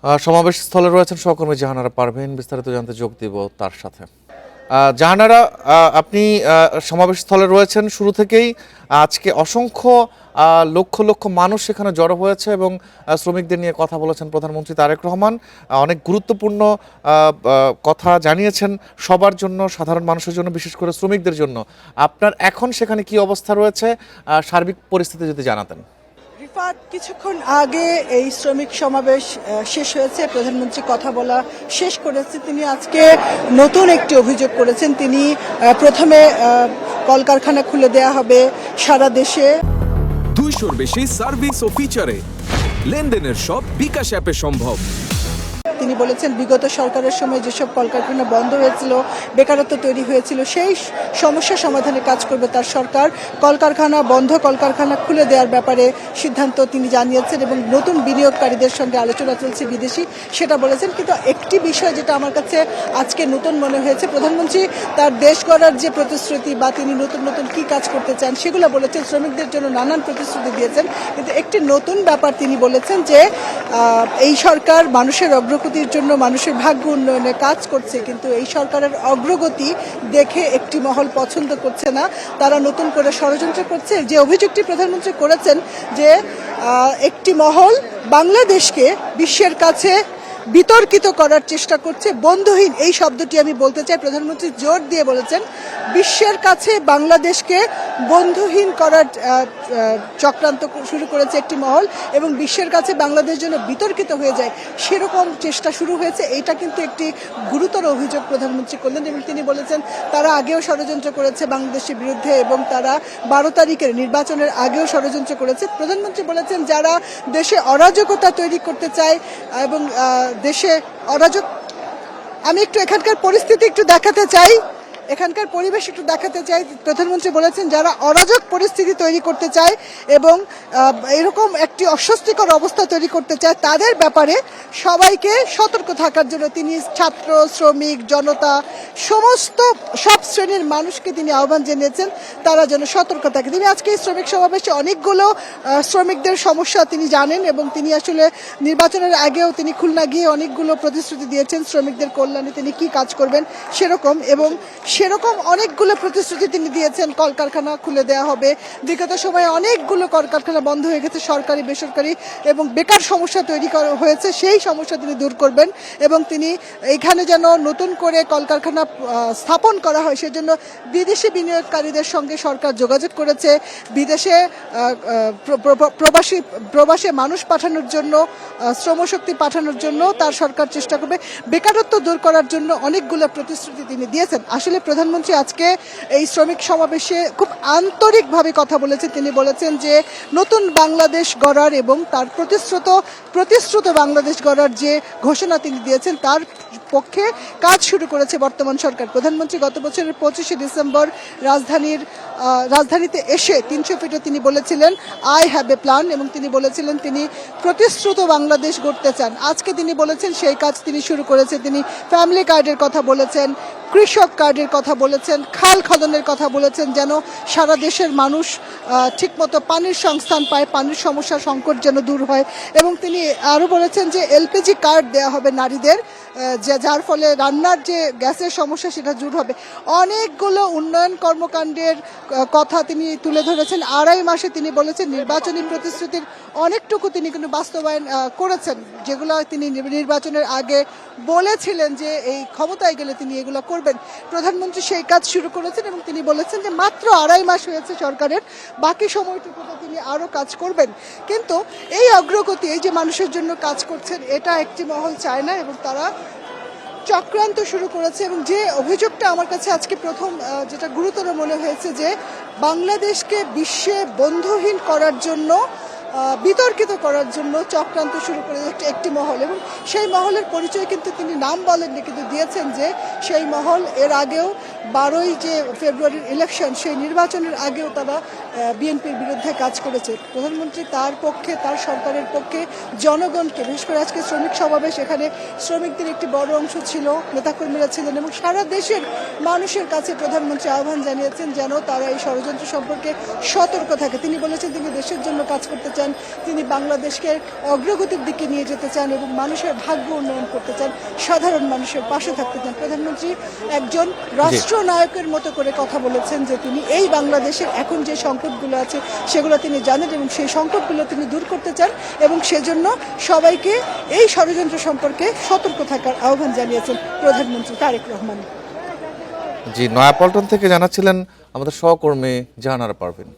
সমাবেশ স্থলে রয়েছেন সহকর্মী জাহানারা পারভীন, বিস্তারিত জানতে যোগ দিব তার সাথে। জাহানারা, আপনি সমাবেশ স্থলে রয়েছেন শুরু থেকেই। আজকে অসংখ্য লক্ষ লক্ষ মানুষ সেখানে জড়ো হয়েছে এবং শ্রমিকদের নিয়ে কথা বলেছেন প্রধানমন্ত্রী তারেক রহমান। অনেক গুরুত্বপূর্ণ কথা জানিয়েছেন সবার জন্য, সাধারণ মানুষের জন্য, বিশেষ করে শ্রমিকদের জন্য। আপনার এখন সেখানে কি অবস্থা রয়েছে, সার্বিক পরিস্থিতি যদি জানাতেন। রিফাত, কিছুক্ষণ আগে এই শ্রমিক সমাবেশ শেষ হয়েছে, প্রধানমন্ত্রী কথা বলা শেষ করেছে। তিনি আজকে নতুন একটি অভিযোগ করেছেন। তিনি প্রথমে কলকারখানা খুলে দেয়া হবে সারা দেশে। 200-র বেশি সার্ভিস ও ফিচারে লেনদেনের সব বিকাশ অ্যাপে সম্ভব। তিনি বলেছেন বিগত সরকারের সময় যেসব কলকারখানা বন্ধ হয়েছিল, বেকারত্ব তৈরি হয়েছিল, সেই সমস্যা সমাধানে কাজ করবে তার সরকার। কলকারখানা বন্ধ, কলকারখানা খুলে দেওয়ার ব্যাপারে সিদ্ধান্ত তিনি জানিয়েছেন এবং নতুন বিনিয়োগকারীদের সঙ্গে আলোচনা চলছে বিদেশি, সেটা বলেছেন। কিন্তু একটি বিষয় যেটা আমার কাছে আজকে নতুন মনে হয়েছে, প্রধানমন্ত্রী তার দেশ গড়ার যে প্রতিশ্রুতি বা তিনি নতুন নতুন কি কাজ করতে চান সেগুলো বলেছেন, শ্রমিকদের জন্য নানান প্রতিশ্রুতি দিয়েছেন। কিন্তু একটি নতুন ব্যাপার তিনি বলেছেন যে এই সরকার মানুষের অগ্রগতির জন্য, মানুষের ভাগ্য উন্নয়নে কাজ করছে, কিন্তু এই সরকারের অগ্রগতি দেখে একটি মহল পছন্দ করছে না, তারা নতুন করে ষড়যন্ত্র করছে। যে অভিযোগটি প্রধানমন্ত্রী করেছেন যে একটি মহল বাংলাদেশকে বিশ্বের কাছে বিতর্কিত করার চেষ্টা করছে, বন্ধুহীন এই শব্দটি আমি বলতে চাই। প্রধানমন্ত্রী জোর দিয়ে বলেছেন বিশ্বের কাছে বাংলাদেশকে বন্ধুহীন করার চক্রান্ত শুরু করেছে একটি মহল এবং বিশ্বের কাছে বাংলাদেশ যেন বিতর্কিত হয়ে যায় সেরকম চেষ্টা শুরু হয়েছে। এটা কিন্তু একটি গুরুতর অভিযোগ প্রধানমন্ত্রী করলেন এবং তিনি বলেছেন তারা আগেও ষড়যন্ত্র করেছে বাংলাদেশের বিরুদ্ধে এবং তারা 12 তারিখের নির্বাচনের আগেও ষড়যন্ত্র করেছে। প্রধানমন্ত্রী বলেছেন যারা দেশে অরাজকতা তৈরি করতে চায় এবং দেশে অরাজক, আমি একটু এখানকার পরিস্থিতি একটু দেখাতে চাই, এখানকার পরিবেশ একটু দেখাতে চাই। প্রধানমন্ত্রী বলেছেন যারা অরাজক পরিস্থিতি তৈরি করতে চায় এবং এরকম একটি অস্বস্তিকর অবস্থা তৈরি করতে চায় তাদের ব্যাপারে সবাইকে সতর্ক থাকার জন্য তিনি ছাত্র, শ্রমিক, জনতা, সব শ্রেণীর মানুষকে তিনি আহ্বান জানিয়েছেন তারা যেন সতর্ক থাকে। তিনি আজকে এই শ্রমিক সমাবেশে অনেকগুলো শ্রমিকদের সমস্যা তিনি জানেন এবং তিনি আসলে নির্বাচনের আগেও তিনি খুলনা গিয়ে অনেকগুলো প্রতিশ্রুতি দিয়েছেন শ্রমিকদের কল্যাণে তিনি কি কাজ করবেন সেরকম, এবং সেরকম অনেকগুলো প্রতিশ্রুতি তিনি দিয়েছেন। কলকারখানা খুলে দেওয়া হবে, বিগত সময়ে অনেকগুলো কলকারখানা বন্ধ হয়ে গেছে, সরকারি বেসরকারি, এবং বেকার সমস্যা তৈরি হয়েছে, সেই সমস্যা তিনি দূর করবেন এবং তিনি এইখানে যেন নতুন করে কলকারখানা স্থাপন করা হয় সেজন্য বিদেশি বিনিয়োগকারীদের সঙ্গে সরকার যোগাযোগ করেছে। বিদেশে প্রবাসী মানুষ পাঠানোর জন্য, শ্রমশক্তি পাঠানোর জন্য তার সরকার চেষ্টা করবে। বেকারত্ব দূর করার জন্য অনেকগুলো প্রতিশ্রুতি তিনি দিয়েছেন। আসলে প্রধানমন্ত্রী আজকে এই শ্রমিক সমাবেশে খুব আন্তরিকভাবে কথা বলেছেন। তিনি বলেছেন যে নতুন বাংলাদেশ গড়ার এবং তার প্রতিশ্রুত বাংলাদেশ গড়ার যে ঘোষণা তিনি দিয়েছেন তার পক্ষে কাজ শুরু করেছে বর্তমান সরকার। প্রধানমন্ত্রী গত বছরের 25শে ডিসেম্বর রাজধানীতে এসে 300 ফিটে তিনি বলেছিলেন আই হ্যাভ এ প্ল্যান এবং তিনি বলেছিলেন তিনি প্রতিশ্রুত বাংলাদেশ গড়তে চান। আজকে তিনি বলেছেন সেই কাজ তিনি শুরু করেছে। তিনি ফ্যামিলি কার্ডের কথা বলেছেন, কৃষক কার্ডের কথা বলেছেন, খাল খননের কথা বলেছেন, যেন সারা দেশের মানুষ ঠিকমতো পানির সংস্থান পায়, পানির সমস্যা সংকট যেন দূর হয়, এবং তিনি আরও বলেছেন যে এলপিজি কার্ড দেওয়া হবে নারীদের, যার ফলে রান্নার যে গ্যাসের সমস্যা সেটা দূর হবে। অনেকগুলো উন্নয়ন কর্মকাণ্ডের কথা তিনি তুলে ধরেছেন। 2.5 মাসে তিনি বলেছেন নির্বাচনী প্রতিশ্রুতির অনেকটুকু তিনি কিন্তু বাস্তবায়ন করেছেন, যেগুলো তিনি নির্বাচনের আগে বলেছিলেন যে এই ক্ষমতায় গেলে তিনি এগুলো করবেন। প্রধানমন্ত্রী সেই কাজ শুরু করেছেন এবং তিনি বলেছেন যে মাত্র 2.5 মাস হয়েছে সরকারের, বাকি সময়টুকুতে তিনি আরও কাজ করবেন। কিন্তু এই অগ্রগতি, এই যে মানুষের জন্য কাজ করছেন, এটা একটি মহল চায় না এবং তারা চক্রান্ত শুরু করেছে। এবং যে অভিযোগটা আমার কাছে আজকে প্রথম যেটা গুরুতর মনে হয়েছে যে বাংলাদেশকে বিশ্বে বন্ধুহীন করার জন্য, বিতর্কিত করার জন্য চক্রান্ত শুরু করে একটি মহল, এবং সেই মহলের পরিচয় কিন্তু তিনি নাম বলেননি, কিন্তু দিয়েছেন যে সেই মহল এর আগেও 12ই যে ফেব্রুয়ারির ইলেকশন সেই নির্বাচনের আগেও তারা বিএনপির বিরুদ্ধে কাজ করেছে। প্রধানমন্ত্রী তার পক্ষে, তার সরকারের পক্ষে জনগণকে, বিশেষ করে আজকে শ্রমিক সমাবেশ, এখানে শ্রমিকদের একটি বড় অংশ ছিল, নেতাকর্মীরা ছিলেন এবং সারা দেশের মানুষের কাছে প্রধানমন্ত্রী আহ্বান জানিয়েছেন যেন তারা এই ষড়যন্ত্র সম্পর্কে সতর্ক থাকে। তিনি বলেছেন তিনি দেশের জন্য কাজ করতে চান, তিনি বাংলাদেশকে অগ্রগতির দিকে নিয়ে যেতে চান এবং মানুষের ভাগ্য উন্নয়ন করতে চান, সাধারণ মানুষের পাশে থাকতে চান। প্রধানমন্ত্রী একজন রাষ্ট্রনায়কের মতো করে কথা বলেছেন যে তিনি এই বাংলাদেশের এখন যে সংকটগুলো আছে সেগুলো তিনি জানেন এবং সেই সংকটগুলো তিনি দূর করতে চান এবং সেজন্য সবাইকে এই ষড়যন্ত্র সম্পর্কে সতর্ক থাকার আহ্বান জানিয়েছেন প্রধানমন্ত্রী তারেক রহমান। জি, নয়াপল্টন থেকে জানাচ্ছিলেন আমাদের সহকর্মী জাহানারা পারভীন।